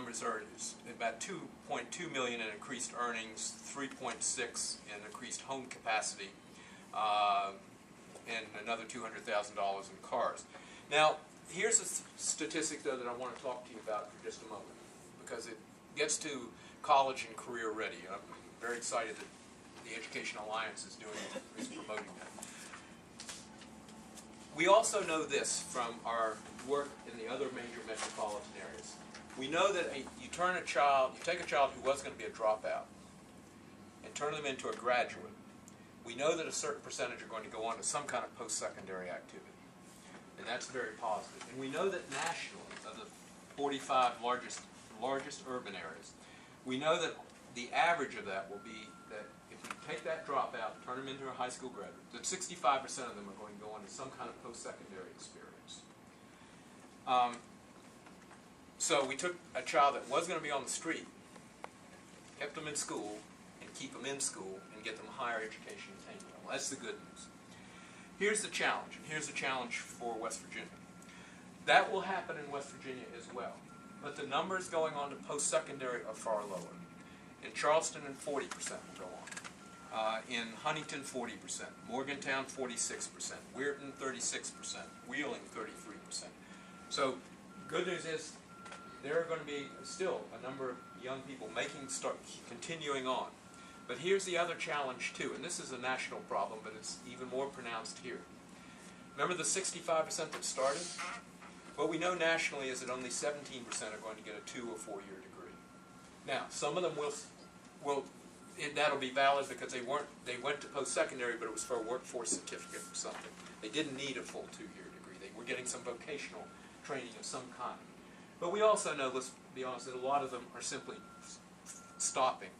numbers are about 2.2 million in increased earnings, 3.6 in increased home capacity, and another $200,000 in cars. Now, here's a statistic, though, that I want to talk to you about for just a moment, because it gets to college and career ready. I'm very excited that the Education Alliance is promoting that. We also know this from our work in the other major metropolitan areas. We know that you take a child who was going to be a dropout and turn them into a graduate. We know that a certain percentage are going to go on to some kind of post-secondary activity. And that's very positive. And we know that nationally, of the 45 largest urban areas, we know that the average of that will be that if we take that dropout and turn them into a high school graduate, that 65% of them are going to go on to some kind of post-secondary experience. So we took a child that was going to be on the street, kept them in school, and keep them in school, and get them higher education attainment level. That's the good news. Here's the challenge, and here's the challenge for West Virginia. That will happen in West Virginia as well, but the numbers going on to post-secondary are far lower. In Charleston, 40% will go on. In Huntington, 40%. Morgantown, 46%. Weirton, 36%. Wheeling, 33%. So, good news is there are going to be still a number of young people continuing on. But here's the other challenge too, and this is a national problem, but it's even more pronounced here. Remember the 65% that started? What we know nationally is that only 17% are going to get a 2- or 4-year degree. Now, some of them that'll be valid because they went to post-secondary, but it was for a workforce certificate or something. They didn't need a full 2-year degree. They were getting some vocational training of some kind. But we also know, let's be honest, that a lot of them are simply stopping.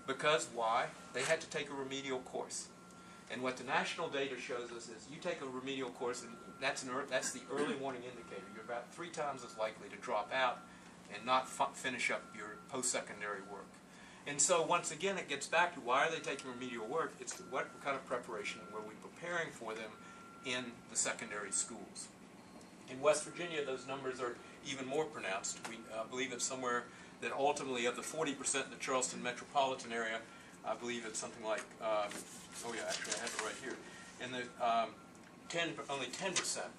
Because why? They had to take a remedial course. And what the national data shows us is you take a remedial course, and that's the early warning indicator. You're about 3 times as likely to drop out and not finish up your post-secondary work. And so once again, it gets back to why are they taking remedial work? It's what kind of preparation were we preparing for them in the secondary schools. In West Virginia, those numbers are even more pronounced. We believe it's somewhere that ultimately of the 40% in the Charleston metropolitan area, I believe it's something like, oh yeah, actually I have it right here, and only 10%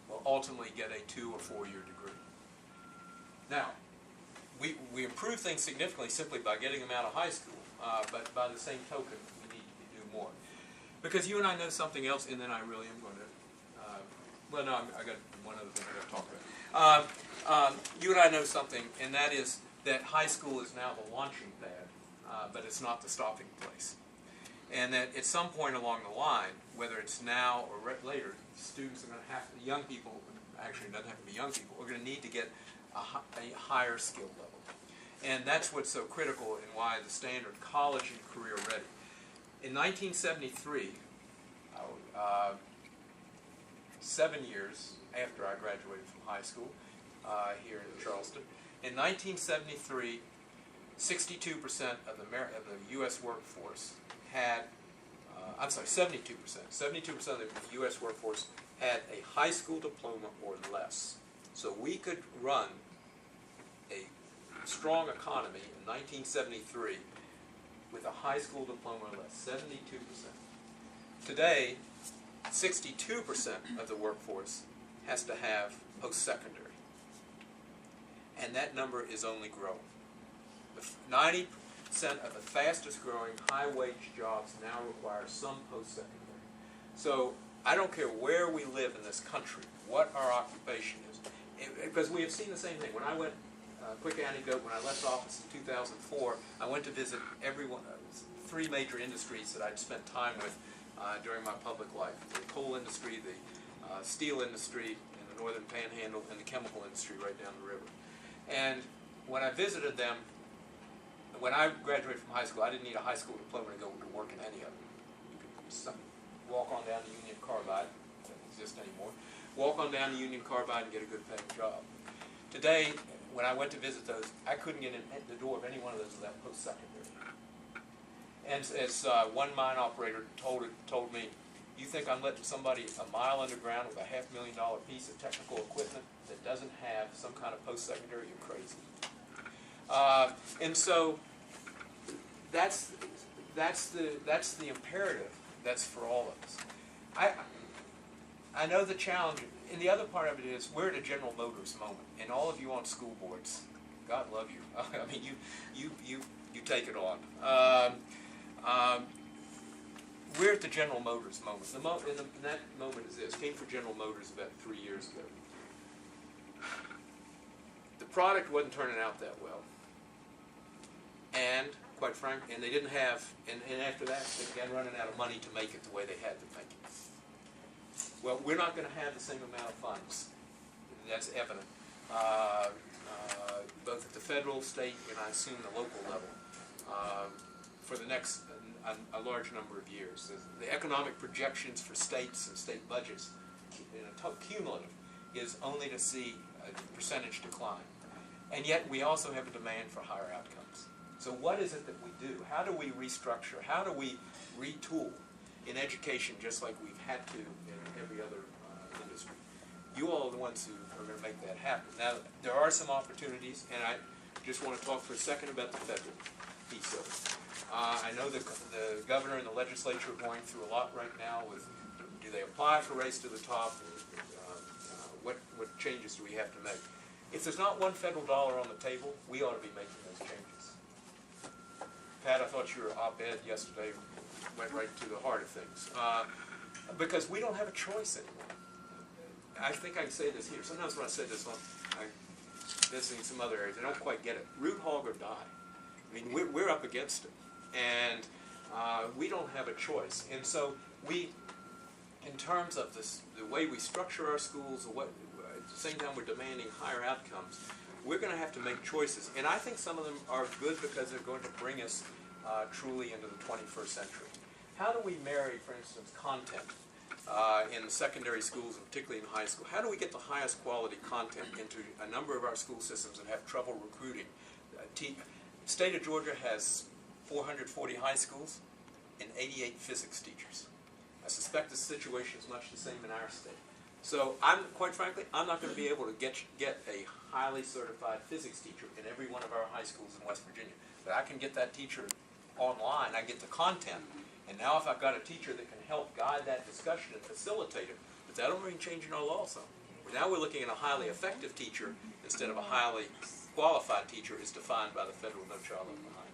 will ultimately get a 2- or 4-year degree. Now, we improve things significantly simply by getting them out of high school, but by the same token, we need to do more. Because you and I know something else, and then I really am going to, well no, I got one other thing I got to talk about. You and I know something, and that is that high school is now the launching pad, but it's not the stopping place. And that at some point along the line, whether it's now or later, students are going to have to, young people, actually it doesn't have to be young people, are going to need to get a higher skill level. And that's what's so critical and why the standard college and career ready. In 1973, 7 years after I graduated from high school here in Charleston, in 1973, 62% of the U.S. workforce had, 72% of the U.S. workforce had a high school diploma or less. So we could run a strong economy in 1973 with a high school diploma or less, 72%. Today, 62% of the workforce has to have post-secondary. And that number is only growing. 90% of the fastest growing high-wage jobs now require some post-secondary. So I don't care where we live in this country, what our occupation is, because we have seen the same thing. When I went, quick anecdote, when I left office in 2004, I went to visit 3 major industries that I'd spent time with during my public life: the coal industry, the steel industry in the northern panhandle, and the chemical industry right down the river. And when I visited them, when I graduated from high school, I didn't need a high school diploma to go to work in any of them. You could walk on down to Union Carbide, that doesn't exist anymore, walk on down to Union Carbide and get a good paying job. Today, when I went to visit those, I couldn't get in the door of any one of those without post-secondary. And as one mine operator told me, you think I'm letting somebody a mile underground with a $500,000 piece of technical equipment that doesn't have some kind of post-secondary? You're crazy. And so that's the imperative that's for all of us. I know the challenge, and the other part of it is we're at a General Motors moment, and all of you on school boards, God love you. I mean, you take it on. We're at the General Motors moment. And that moment is this. Came for General Motors about 3 years ago. The product wasn't turning out that well. And, quite frankly, and they didn't have, and after that, they began running out of money to make it the way they had to make it. Well, we're not going to have the same amount of funds. That's evident. Both at the federal, state, and I assume the local level, for the next a large number of years. The economic projections for states and state budgets in a cumulative is only to see a percentage decline. And yet we also have a demand for higher outcomes. So what is it that we do? How do we restructure? How do we retool in education just like we've had to in every other industry? You all are the ones who are going to make that happen. Now, there are some opportunities, and I just want to talk for a second about the federal piece of it. I know the governor and the legislature are going through a lot right now with, do they apply for Race to the Top? What changes do we have to make? If there's not one federal dollar on the table, we ought to be making those changes. Pat, I thought your op-ed yesterday went right to the heart of things. Because we don't have a choice anymore. I think I can say this here. Sometimes when I say this, I'm visiting some other areas, I don't quite get it. Root hog or die. I mean, we're up against it. And we don't have a choice. And so we, in terms of this, the way we structure our schools, at the same time we're demanding higher outcomes, we're going to have to make choices. And I think some of them are good because they're going to bring us truly into the 21st century. How do we marry, for instance, content in secondary schools, and particularly in high school? How do we get the highest quality content into a number of our school systems that have trouble recruiting? The state of Georgia has 440 high schools and 88 physics teachers. I suspect the situation is much the same in our state. So quite frankly, I'm not going to be able to get a highly certified physics teacher in every one of our high schools in West Virginia. But I can get that teacher online, I get the content, and now if I've got a teacher that can help guide that discussion and facilitate it, but that'll mean changing our law some. Now we're looking at a highly effective teacher instead of a highly qualified teacher as defined by the federal No Child Left Behind.